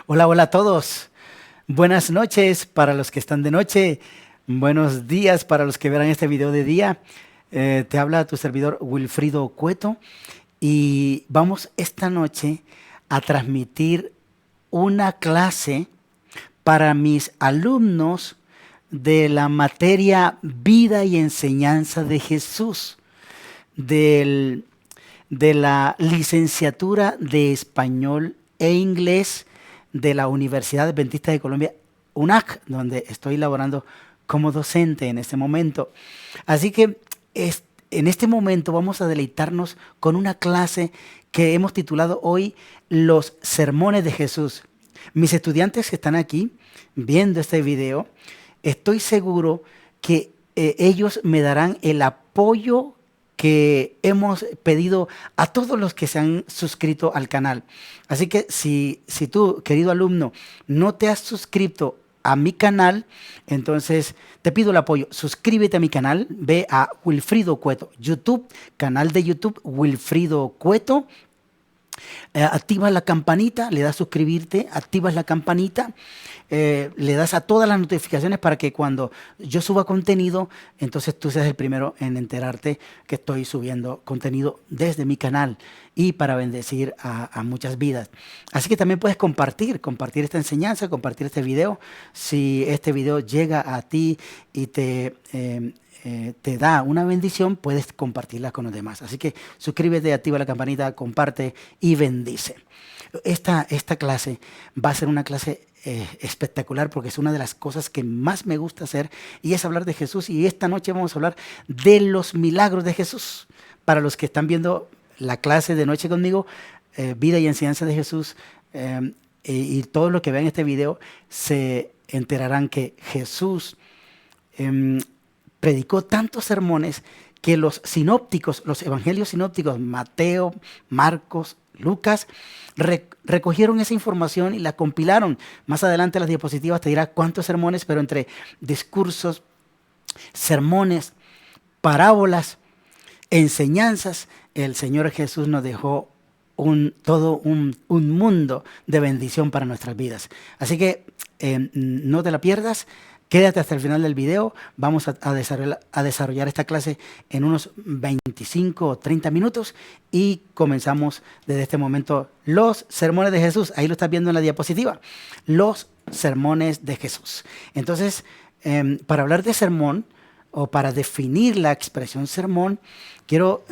Hola, hola a todos. Buenas noches para los que están de noche. Buenos días para los que verán este video de día. Te habla tu servidor Wilfrido Cueto y vamos esta noche a transmitir una clase para mis alumnos de la materia Vida y Enseñanza de Jesús, del- de la licenciatura de Español e Inglés de la Universidad Adventista de Colombia, UNAC, donde estoy laborando como docente en este momento. Así que en este momento vamos a deleitarnos con una clase que hemos titulado hoy Los Sermones de Jesús. Mis estudiantes que están aquí viendo este video, estoy seguro que ellos me darán el apoyo que hemos pedido a todos los que se han suscrito al canal. Así que si tú, querido alumno, no te has suscrito a mi canal, entonces te pido el apoyo. Suscríbete a mi canal, ve a Wilfrido Cueto, YouTube, canal de YouTube Wilfrido Cueto. Activas la campanita, le das suscribirte, activas la campanita, le das a todas las notificaciones para que cuando yo suba contenido, entonces tú seas el primero en enterarte que estoy subiendo contenido desde mi canal y para bendecir a muchas vidas. Así que también puedes compartir esta enseñanza, compartir este video. Si este video llega a ti y te da una bendición, puedes compartirla con los demás. Así que suscríbete, activa la campanita, comparte y bendice. Esta clase va a ser una clase espectacular porque es una de las cosas que más me gusta hacer y es hablar de Jesús. Y esta noche vamos a hablar de los milagros de Jesús. Para los que están viendo la clase de noche conmigo, Vida y Enseñanza de Jesús, y todos los que vean este video se enterarán que Jesús predicó tantos sermones que los sinópticos, los evangelios sinópticos, Mateo, Marcos, Lucas, recogieron esa información y la compilaron. Más adelante las diapositivas te dirá cuántos sermones, pero entre discursos, sermones, parábolas, enseñanzas, el Señor Jesús nos dejó todo un mundo de bendición para nuestras vidas. Así que no te la pierdas. Quédate hasta el final del video, vamos a desarrollar esta clase en unos 25 o 30 minutos y comenzamos desde este momento los sermones de Jesús. Ahí lo estás viendo en la diapositiva, los sermones de Jesús. Entonces, para hablar de sermón o para definir la expresión sermón, quiero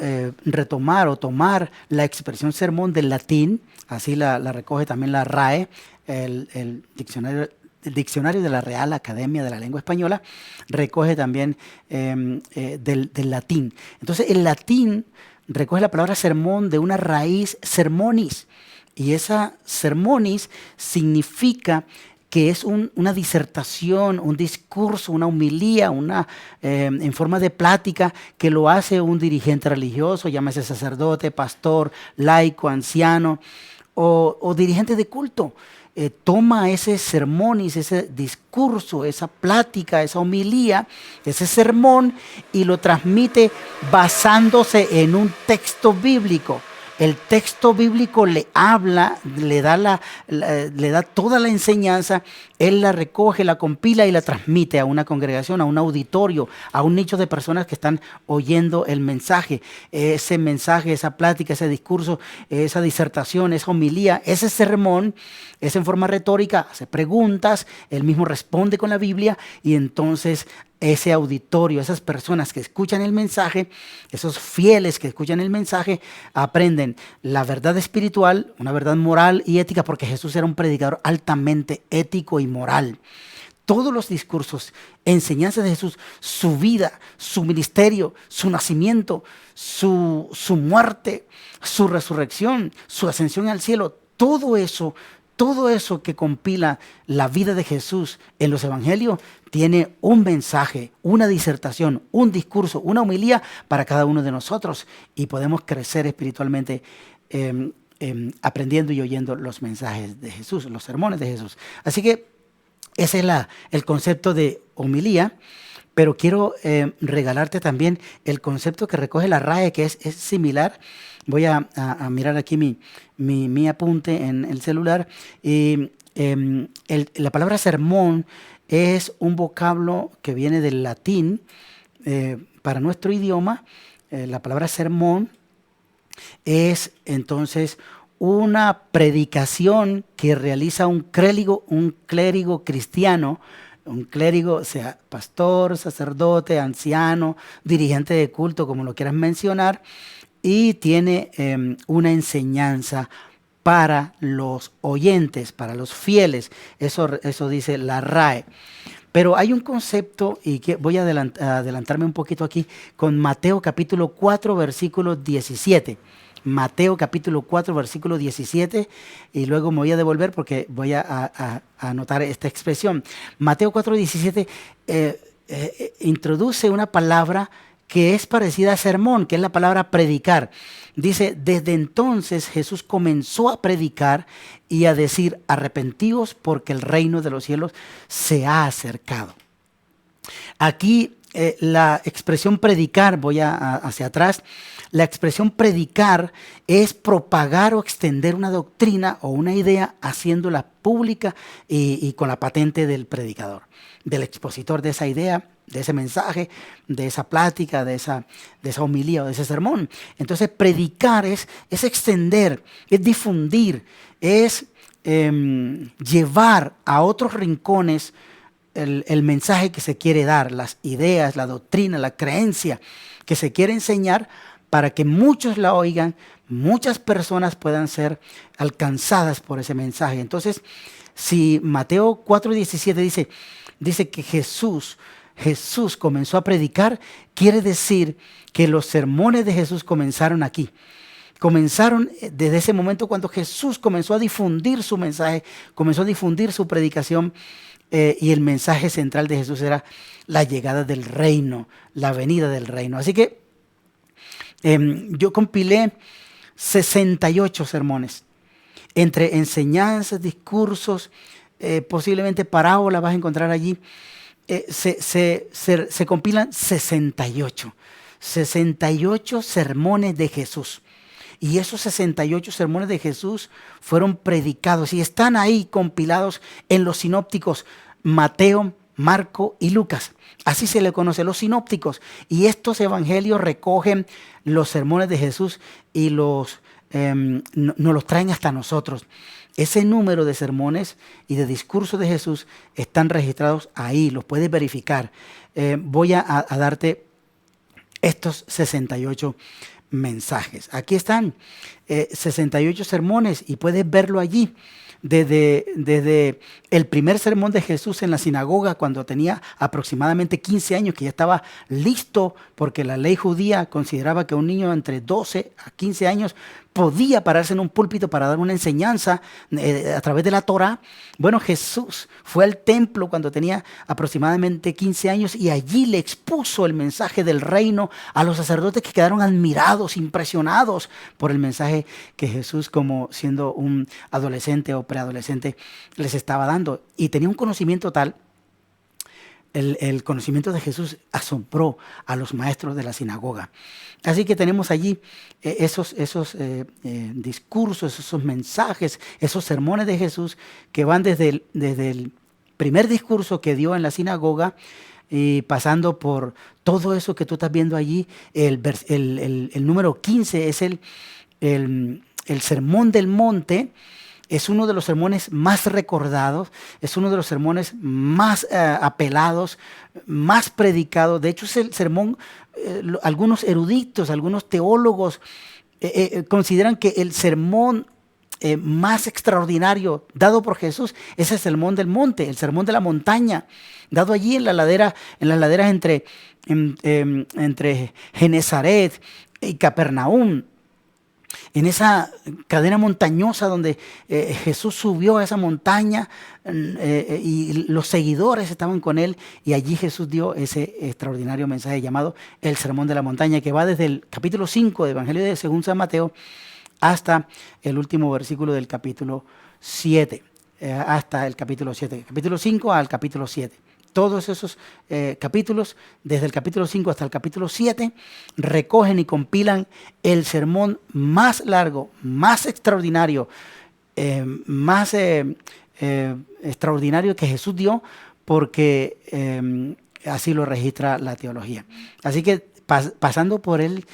retomar o tomar la expresión sermón del latín, así la recoge también la RAE, el diccionario de la Real Academia de la Lengua Española, recoge también del latín. Entonces, el latín recoge la palabra sermón de una raíz sermonis, y esa sermonis significa que es una disertación, un discurso, una homilía, en forma de plática que lo hace un dirigente religioso, llámese sacerdote, pastor, laico, anciano o dirigente de culto. Toma ese sermón y ese discurso, esa plática, esa homilía, ese sermón y lo transmite basándose en un texto bíblico. El texto bíblico le habla, le da toda la enseñanza, él la recoge, la compila y la transmite a una congregación, a un auditorio, a un nicho de personas que están oyendo el mensaje. Ese mensaje, esa plática, ese discurso, esa disertación, esa homilía, ese sermón es en forma retórica, hace preguntas, él mismo responde con la Biblia y entonces ese auditorio, esas personas que escuchan el mensaje, esos fieles que escuchan el mensaje, aprenden la verdad espiritual, una verdad moral y ética, porque Jesús era un predicador altamente ético y moral. Todos los discursos, enseñanzas de Jesús, su vida, su ministerio, su nacimiento, su muerte, su resurrección, su ascensión al cielo, todo eso que compila la vida de Jesús en los evangelios tiene un mensaje, una disertación, un discurso, una homilía para cada uno de nosotros y podemos crecer espiritualmente aprendiendo y oyendo los mensajes de Jesús, los sermones de Jesús. Así que ese es el concepto de homilía, pero quiero regalarte también el concepto que recoge la RAE, que es similar. Voy a mirar aquí mi apunte en el celular y La palabra sermón es un vocablo que viene del latín. Para nuestro idioma, la palabra sermón es entonces una predicación que realiza un clérigo cristiano, un clérigo, sea pastor, sacerdote, anciano, dirigente de culto, como lo quieras mencionar, y tiene una enseñanza para los oyentes, para los fieles. Eso dice la RAE. Pero hay un concepto, y que voy a adelantarme un poquito aquí, con Mateo capítulo 4, versículo 17. Mateo capítulo 4, versículo 17, y luego me voy a devolver porque voy a anotar esta expresión. Mateo 4, 17 introduce una palabra que es parecida a sermón, que es la palabra predicar. Dice, desde entonces Jesús comenzó a predicar y a decir, arrepentíos porque el reino de los cielos se ha acercado. Aquí la expresión predicar, voy hacia atrás, la expresión predicar es propagar o extender una doctrina o una idea haciéndola pública y con la patente del predicador, del expositor de esa idea, de ese mensaje, de esa plática, de esa homilía o de ese sermón. Entonces predicar es extender, es difundir, es llevar a otros rincones el mensaje que se quiere dar, las ideas, la doctrina, la creencia que se quiere enseñar para que muchos la oigan, muchas personas puedan ser alcanzadas por ese mensaje. Entonces, si Mateo 4:17 dice que Jesús comenzó a predicar, quiere decir que los sermones de Jesús comenzaron aquí. Comenzaron desde ese momento cuando Jesús comenzó a difundir su mensaje, comenzó a difundir su predicación, y el mensaje central de Jesús era la llegada del reino, la venida del reino. Así que yo compilé 68 sermones, entre enseñanzas, discursos, posiblemente parábolas vas a encontrar allí. Se compilan 68 sermones de Jesús. Y esos 68 sermones de Jesús fueron predicados y están ahí compilados en los sinópticos Mateo, Marco y Lucas. Así se le conoce, los sinópticos. Y estos evangelios recogen los sermones de Jesús y nos los traen hasta nosotros. Ese número de sermones y de discursos de Jesús están registrados ahí, los puedes verificar. Voy a darte estos 68 mensajes. Aquí están 68 sermones y puedes verlo allí. Desde el primer sermón de Jesús en la sinagoga cuando tenía aproximadamente 15 años, que ya estaba listo porque la ley judía consideraba que un niño entre 12 a 15 años podía pararse en un púlpito para dar una enseñanza a través de la Torá. Bueno, Jesús fue al templo cuando tenía aproximadamente 15 años y allí le expuso el mensaje del reino a los sacerdotes, que quedaron admirados, impresionados por el mensaje que Jesús, como siendo un adolescente o preadolescente, les estaba dando. Y tenía un conocimiento tal, el conocimiento de Jesús asombró a los maestros de la sinagoga. Así que tenemos allí esos discursos, esos mensajes, esos sermones de Jesús que van desde el primer discurso que dio en la sinagoga y pasando por todo eso que tú estás viendo allí. El número 15 es el Sermón del Monte. Es uno de los sermones más recordados, es uno de los sermones más apelados, más predicados. De hecho, es el sermón, algunos eruditos, algunos teólogos consideran que el sermón más extraordinario dado por Jesús es el Sermón del Monte, el Sermón de la Montaña, dado allí en las laderas entre Genezaret y Capernaum. En esa cadena montañosa donde Jesús subió a esa montaña y los seguidores estaban con él, y allí Jesús dio ese extraordinario mensaje llamado el Sermón de la Montaña, que va desde el capítulo 5 del Evangelio de según San Mateo hasta el último versículo del capítulo 7, hasta el capítulo 7, capítulo 5 al capítulo 7. Todos esos capítulos, desde el capítulo 5 hasta el capítulo 7, recogen y compilan el sermón más largo, más extraordinario, más extraordinario que Jesús dio, porque así lo registra la teología. Así que pasando por el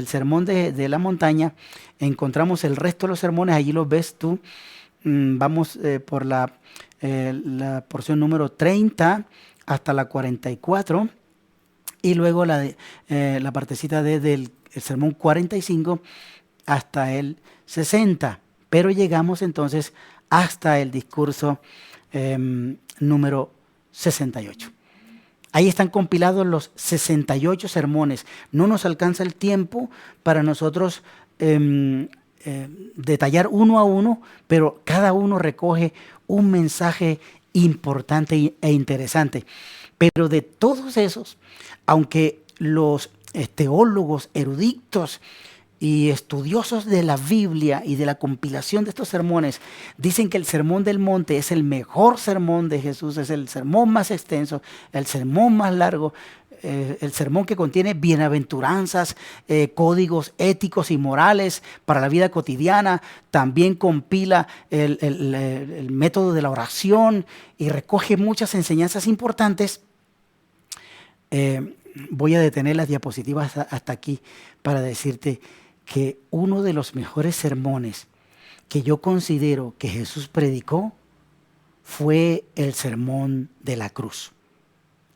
sermón de la montaña, encontramos el resto de los sermones, allí los ves tú. Vamos por la porción número 30 hasta la 44, y luego la partecita del el sermón 45 hasta el 60. Pero llegamos entonces hasta el discurso número 68. Ahí están compilados los 68 sermones. No nos alcanza el tiempo para nosotros detallar uno a uno, pero cada uno recoge un mensaje importante e interesante. Pero de todos esos, aunque los teólogos eruditos y estudiosos de la Biblia y de la compilación de estos sermones dicen que el Sermón del Monte es el mejor sermón de Jesús, es el sermón más extenso, el sermón más largo, el sermón que contiene bienaventuranzas, códigos éticos y morales para la vida cotidiana. También compila el método de la oración y recoge muchas enseñanzas importantes. Voy a detener las diapositivas hasta aquí para decirte que uno de los mejores sermones que yo considero que Jesús predicó fue el sermón de la cruz.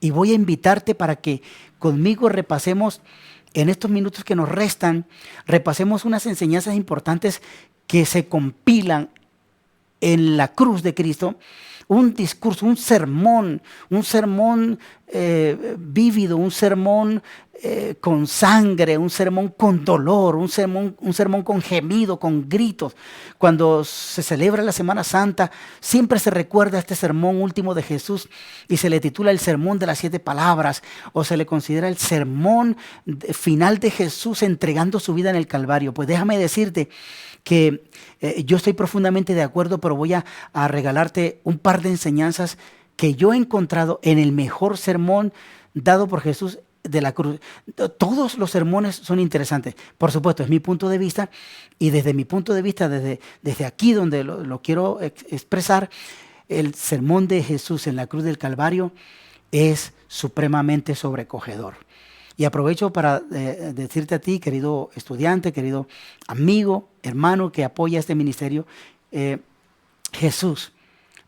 Y voy a invitarte para que conmigo repasemos, en estos minutos que nos restan, repasemos unas enseñanzas importantes que se compilan en la cruz de Cristo. Un discurso, un sermón vívido, un sermón con sangre, un sermón con dolor, un sermón con gemido, con gritos. Cuando se celebra la Semana Santa, siempre se recuerda este sermón último de Jesús y se le titula el Sermón de las 7 Palabras, o se le considera el sermón final de Jesús entregando su vida en el Calvario. Pues déjame decirte que yo estoy profundamente de acuerdo, pero voy a regalarte un par de enseñanzas que yo he encontrado en el mejor sermón dado por Jesús de la cruz. Todos los sermones son interesantes, por supuesto, es mi punto de vista, y desde mi punto de vista, desde aquí donde lo quiero expresar, el sermón de Jesús en la cruz del Calvario es supremamente sobrecogedor. Y aprovecho para decirte a ti, querido estudiante, querido amigo, hermano que apoya este ministerio, Jesús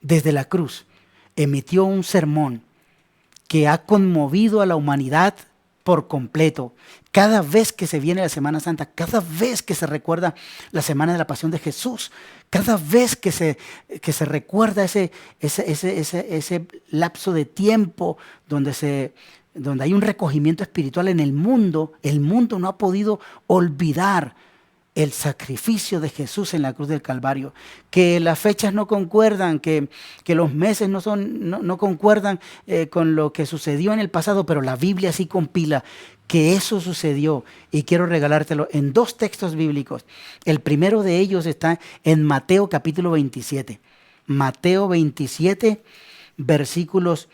desde la cruz emitió un sermón que ha conmovido a la humanidad por completo. Cada vez que se viene la Semana Santa, cada vez que se recuerda la Semana de la Pasión de Jesús, cada vez que se recuerda ese lapso de tiempo donde hay un recogimiento espiritual en el mundo no ha podido olvidar el sacrificio de Jesús en la cruz del Calvario. Que las fechas no concuerdan, que los meses no concuerdan con lo que sucedió en el pasado, pero la Biblia sí compila que eso sucedió, y quiero regalártelo en 2 textos bíblicos. El primero de ellos está en Mateo capítulo 27. Mateo 27, versículos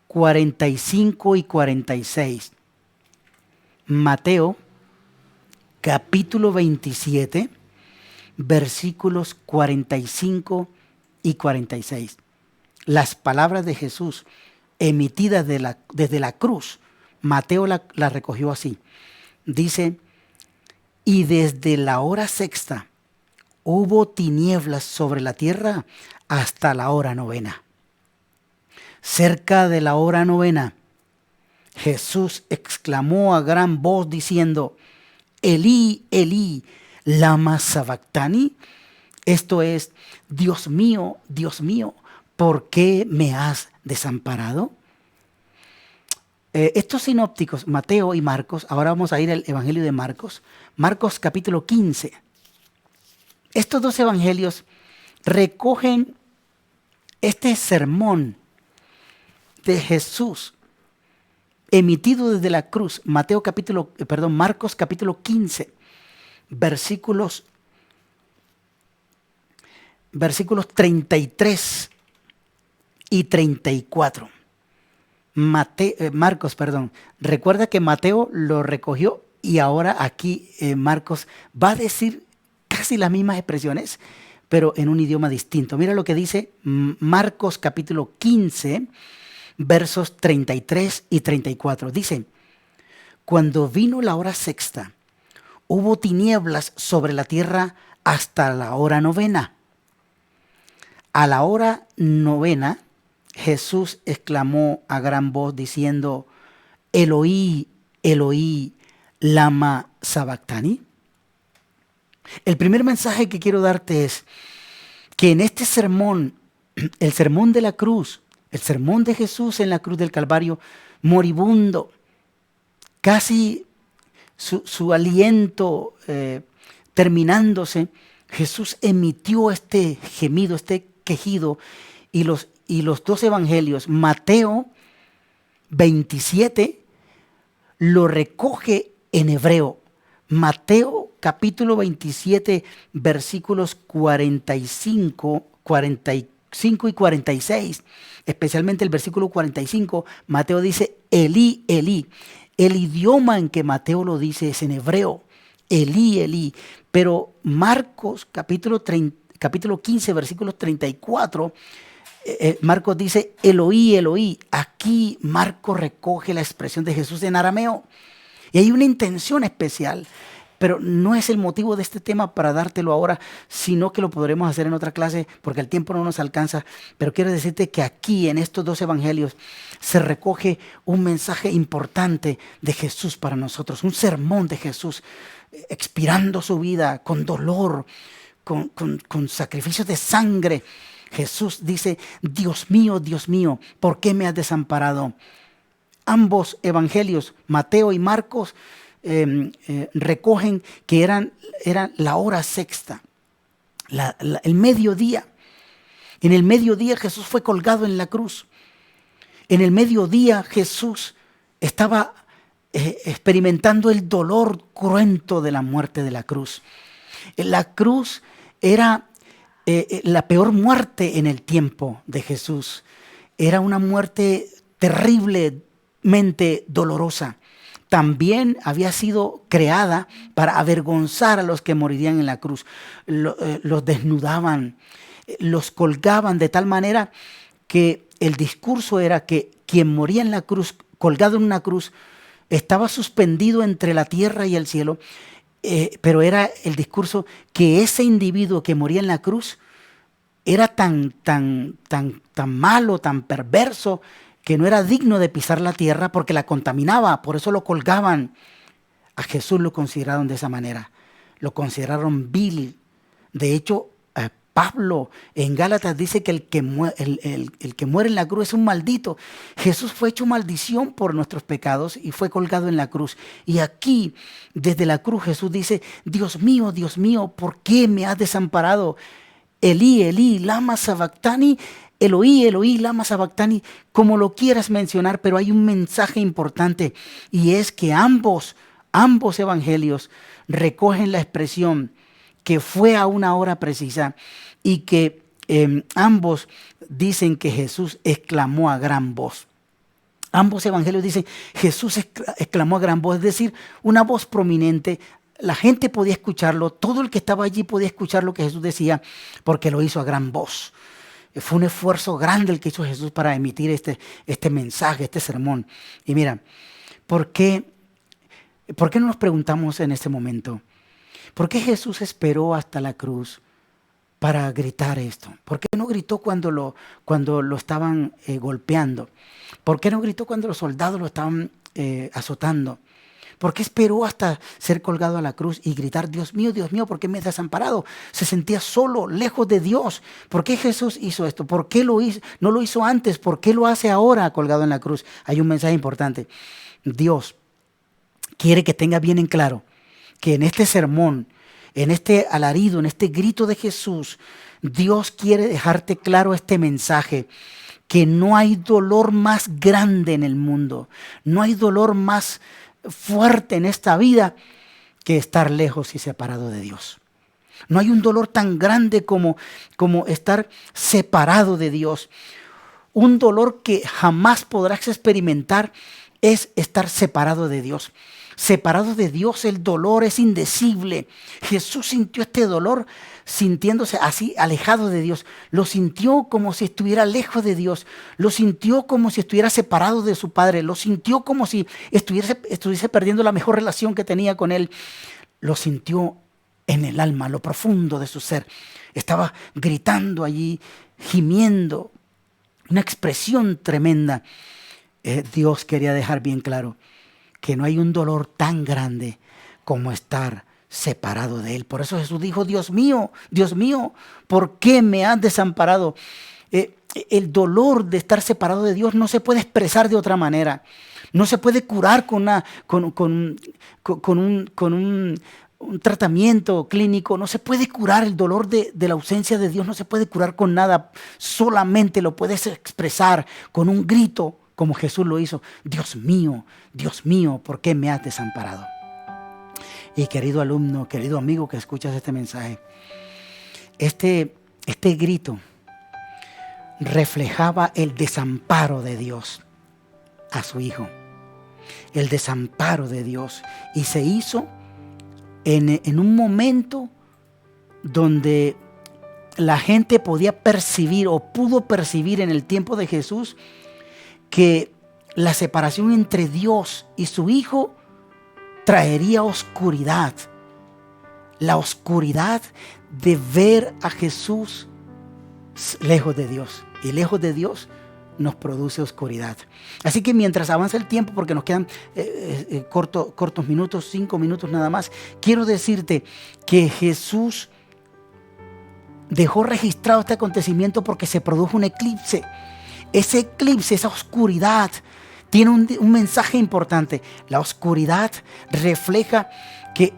45 y 46. Mateo capítulo 27, versículos 45 y 46. Las palabras de Jesús emitidas desde la cruz, Mateo la recogió así. Dice: y desde la hora sexta hubo tinieblas sobre la tierra hasta la hora novena. Cerca de la hora novena, Jesús exclamó a gran voz diciendo: Elí, Elí, lama sabactani. Esto es: Dios mío, ¿por qué me has desamparado? Estos sinópticos, Mateo y Marcos, ahora vamos a ir al Evangelio de Marcos, Marcos capítulo 15. Estos 2 evangelios recogen este sermón de Jesús emitido desde la cruz. Marcos capítulo 15, versículos 33 y 34. Marcos, recuerda que Mateo lo recogió y ahora aquí Marcos va a decir casi las mismas expresiones, pero en un idioma distinto. Mira lo que dice Marcos capítulo 15, versos 33 y 34. Dice: cuando vino la hora sexta, hubo tinieblas sobre la tierra hasta la hora novena. A la hora novena, Jesús exclamó a gran voz diciendo: Eloí, Eloí, lama sabactani. El primer mensaje que quiero darte es que en este sermón, el sermón de la cruz, el sermón de Jesús en la cruz del Calvario, moribundo, casi su aliento terminándose, Jesús emitió este gemido, este quejido, y los dos evangelios, Mateo 27, lo recoge en hebreo. Mateo capítulo 27, versículos 45 y 46, especialmente el versículo 45, Mateo dice: Elí, Elí. El idioma en que Mateo lo dice es en hebreo, Elí, Elí. Pero Marcos capítulo 15, versículos 34, Marcos dice: Eloí, Eloí. Aquí Marcos recoge la expresión de Jesús en arameo. Y hay una intención especial, pero no es el motivo de este tema para dártelo ahora, sino que lo podremos hacer en otra clase porque el tiempo no nos alcanza. Pero quiero decirte que aquí en estos dos evangelios se recoge un mensaje importante de Jesús para nosotros, un sermón de Jesús expirando su vida con dolor, con sacrificios de sangre. Jesús dice: Dios mío, ¿por qué me has desamparado? Ambos evangelios, Mateo y Marcos, recogen que eran la hora sexta, el mediodía. En el mediodía Jesús fue colgado en la cruz. En el mediodía Jesús estaba experimentando el dolor cruento de la muerte de la cruz. La cruz era la peor muerte en el tiempo de Jesús. Era una muerte terriblemente dolorosa. También había sido creada para avergonzar a los que morirían en la cruz. Los desnudaban, los colgaban de tal manera que el discurso era que quien moría en la cruz, colgado en una cruz, estaba suspendido entre la tierra y el cielo, pero era el discurso que ese individuo que moría en la cruz era tan malo, tan perverso, que no era digno de pisar la tierra porque la contaminaba, por eso lo colgaban. A Jesús lo consideraron de esa manera, lo consideraron vil. De hecho, Pablo en Gálatas dice que el que muere en la cruz es un maldito. Jesús fue hecho maldición por nuestros pecados y fue colgado en la cruz. Y aquí, desde la cruz, Jesús dice: Dios mío, ¿por qué me has desamparado? Elí, Elí, lama sabactani. Eloí, Eloí, lama sabactani, como lo quieras mencionar, pero hay un mensaje importante, y es que ambos evangelios recogen la expresión que fue a una hora precisa, y que ambos dicen que Jesús exclamó a gran voz. Ambos evangelios dicen Jesús exclamó a gran voz, es decir, una voz prominente. La gente podía escucharlo, todo el que estaba allí podía escuchar lo que Jesús decía, porque lo hizo a gran voz. Fue un esfuerzo grande el que hizo Jesús para emitir este mensaje, este sermón. Y mira, ¿por qué no nos preguntamos en este momento? ¿Por qué Jesús esperó hasta la cruz para gritar esto? ¿Por qué no gritó cuando lo estaban golpeando? ¿Por qué no gritó cuando los soldados lo estaban azotando? ¿Por qué esperó hasta ser colgado a la cruz y gritar: Dios mío, ¿por qué me has desamparado? Se sentía solo, lejos de Dios. ¿Por qué Jesús hizo esto? ¿Por qué no lo hizo antes? ¿Por qué lo hace ahora colgado en la cruz? Hay un mensaje importante. Dios quiere que tenga bien en claro que en este sermón, en este alarido, en este grito de Jesús, Dios quiere dejarte claro este mensaje: que no hay dolor más grande en el mundo, no hay dolor más fuerte en esta vida que estar lejos y separado de Dios. No hay un dolor tan grande como estar separado de Dios. Un dolor que jamás podrás experimentar es estar separado de Dios. Separados de Dios, el dolor es indecible. Jesús sintió este dolor sintiéndose así alejado de Dios. Lo sintió como si estuviera lejos de Dios. Lo sintió como si estuviera separado de su Padre. Lo sintió como si estuviese perdiendo la mejor relación que tenía con Él. Lo sintió en el alma, lo profundo de su ser. Estaba gritando allí, gimiendo, una expresión tremenda. Dios quería dejar bien claro que no hay un dolor tan grande como estar separado de Él. Por eso Jesús dijo, Dios mío, ¿por qué me has desamparado? El dolor de estar separado de Dios no se puede expresar de otra manera. No se puede curar con un tratamiento clínico. No se puede curar el dolor de la ausencia de Dios. No se puede curar con nada. Solamente lo puedes expresar con un grito, como Jesús lo hizo. Dios mío, ¿por qué me has desamparado? Y querido alumno, querido amigo que escuchas este mensaje, este grito reflejaba el desamparo de Dios a su Hijo. El desamparo de Dios. Y se hizo en un momento donde la gente podía percibir o pudo percibir en el tiempo de Jesús que la separación entre Dios y su Hijo traería oscuridad. La oscuridad de ver a Jesús lejos de Dios. Y lejos de Dios nos produce oscuridad. Así que mientras avanza el tiempo, porque nos quedan cortos minutos, 5 minutos nada más, quiero decirte que Jesús dejó registrado este acontecimiento porque se produjo un eclipse. Ese eclipse, esa oscuridad, tiene un mensaje importante. La oscuridad refleja que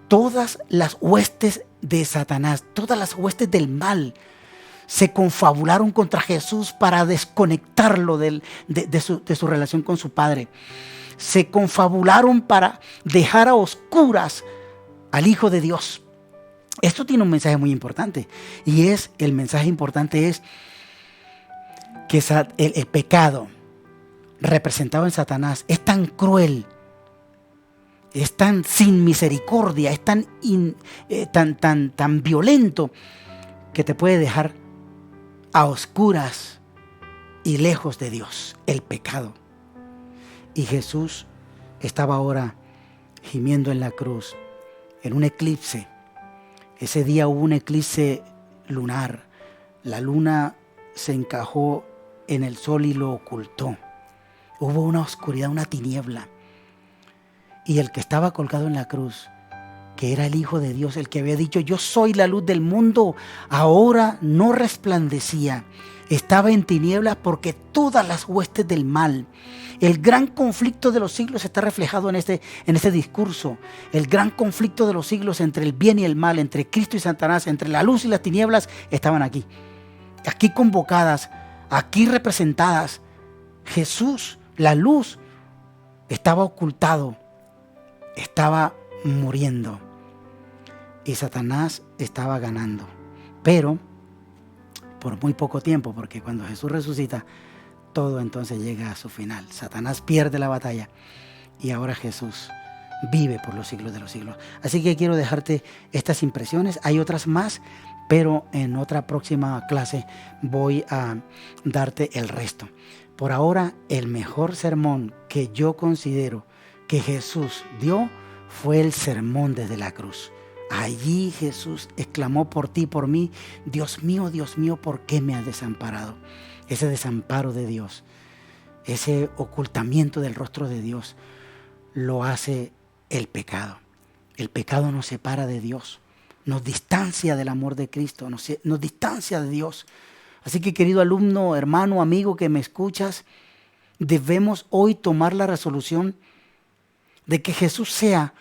todas las huestes de Satanás, todas las huestes del mal, se confabularon contra Jesús para desconectarlo de su relación con su Padre. Se confabularon para dejar a oscuras al Hijo de Dios. Esto tiene un mensaje muy importante. Y el mensaje importante es que el pecado representado en Satanás es tan cruel, es tan sin misericordia, es tan violento, que te puede dejar a oscuras y lejos de Dios, el pecado. Y Jesús estaba ahora gimiendo en la cruz, en un eclipse. Ese día hubo un eclipse lunar. La luna se encajó en el sol y lo ocultó. Hubo una oscuridad, una tiniebla. Y el que estaba colgado en la cruz, que era el Hijo de Dios, el que había dicho, yo soy la luz del mundo, ahora no resplandecía. Estaba en tinieblas porque todas las huestes del mal, el gran conflicto de los siglos está reflejado en este discurso. El gran conflicto de los siglos entre el bien y el mal, entre Cristo y Satanás, entre la luz y las tinieblas, estaban aquí. Aquí convocadas, aquí representadas. Jesús, la luz, estaba ocultado, estaba muriendo. Y Satanás estaba ganando. Pero por muy poco tiempo, porque cuando Jesús resucita, todo entonces llega a su final. Satanás pierde la batalla y ahora Jesús vive por los siglos de los siglos. Así que quiero dejarte estas impresiones. Hay otras más, pero en otra próxima clase voy a darte el resto. Por ahora, el mejor sermón que yo considero que Jesús dio fue el sermón desde la cruz. Allí Jesús exclamó por ti, por mí, Dios mío, ¿por qué me has desamparado? Ese desamparo de Dios, ese ocultamiento del rostro de Dios, lo hace el pecado. El pecado nos separa de Dios, nos distancia del amor de Cristo, nos distancia de Dios. Así que, querido alumno, hermano, amigo que me escuchas, debemos hoy tomar la resolución de que Jesús sea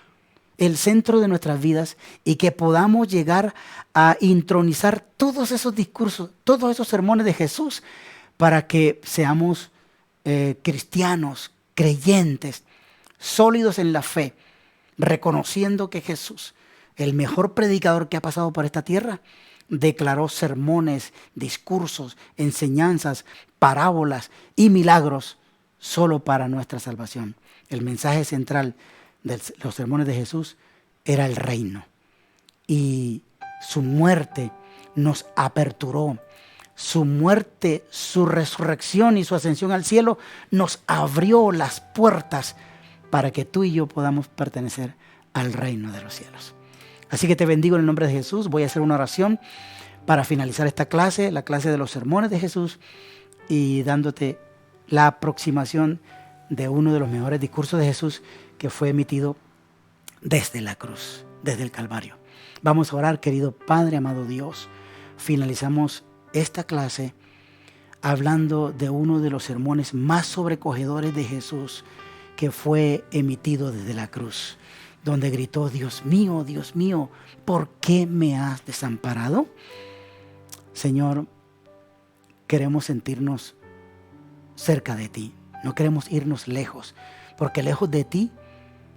el centro de nuestras vidas y que podamos llegar a intronizar todos esos discursos, todos esos sermones de Jesús para que seamos cristianos, creyentes, sólidos en la fe, reconociendo que Jesús, el mejor predicador que ha pasado por esta tierra, declaró sermones, discursos, enseñanzas, parábolas y milagros solo para nuestra salvación. El mensaje central de los sermones de Jesús era el reino. Y su muerte nos aperturó. Su muerte, su resurrección y su ascensión al cielo nos abrió las puertas para que tú y yo podamos pertenecer al reino de los cielos. Así que te bendigo en el nombre de Jesús. Voy a hacer una oración para finalizar esta clase, la clase de los sermones de Jesús, y dándote la aproximación de uno de los mejores discursos de Jesús que fue emitido desde la cruz, desde el Calvario. Vamos a orar, querido Padre, amado Dios. Finalizamos esta clase hablando de uno de los sermones más sobrecogedores de Jesús que fue emitido desde la cruz, donde gritó: Dios mío, ¿por qué me has desamparado? Señor, queremos sentirnos cerca de ti, no queremos irnos lejos, porque lejos de ti,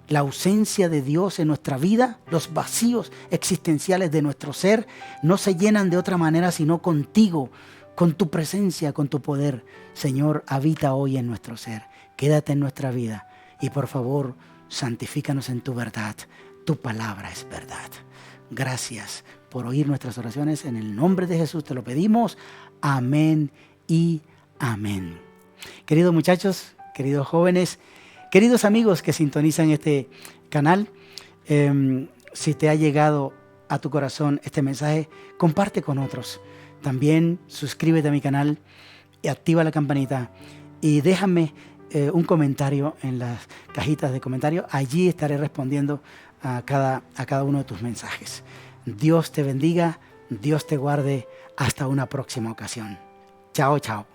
la ausencia de Dios en nuestra vida, los vacíos existenciales de nuestro ser, no se llenan de otra manera sino contigo, con tu presencia, con tu poder. Señor, habita hoy en nuestro ser, quédate en nuestra vida y por favor, santifícanos en tu verdad. Tu palabra es verdad. Gracias por oír nuestras oraciones. En el nombre de Jesús te lo pedimos. Amén y amén. Queridos muchachos, queridos jóvenes, queridos amigos que sintonizan este canal, si te ha llegado a tu corazón este mensaje, comparte con otros. También suscríbete a mi canal y activa la campanita y déjame un comentario en las cajitas de comentarios. Allí estaré respondiendo a cada uno de tus mensajes. Dios te bendiga, Dios te guarde. Hasta una próxima ocasión. Chao, chao.